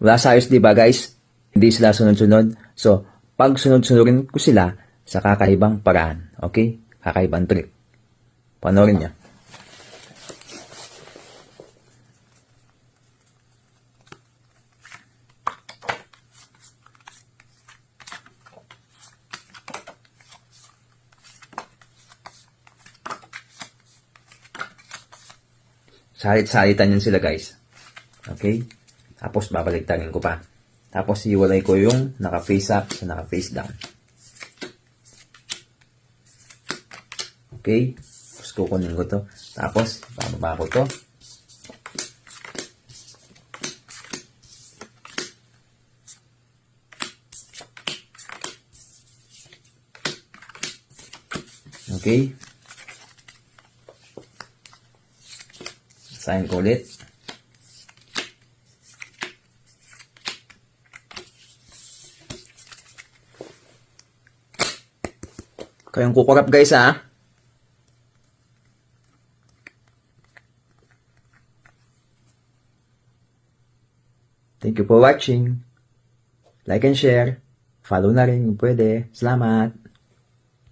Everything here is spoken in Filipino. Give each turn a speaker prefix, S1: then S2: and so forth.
S1: Wala sa ayos, di ba guys? Hindi sila sunod-sunod. So, pag sunod-sunodin ko sila sa kakaibang paraan. Okay? Kakaibang trick. Panoorin niya. Salit-salitan yun sila guys. Okay? Tapos babaligtarin ko pa. Tapos iwalay ko yung naka-face up sa naka-face down. Okay? Tapos kukunin ko to. Tapos bababa ko to. Okay? Sign ko ulit. Kayong kukurap guys ha. Thank you for watching. Like and share. Follow na rin kung pwede. Salamat.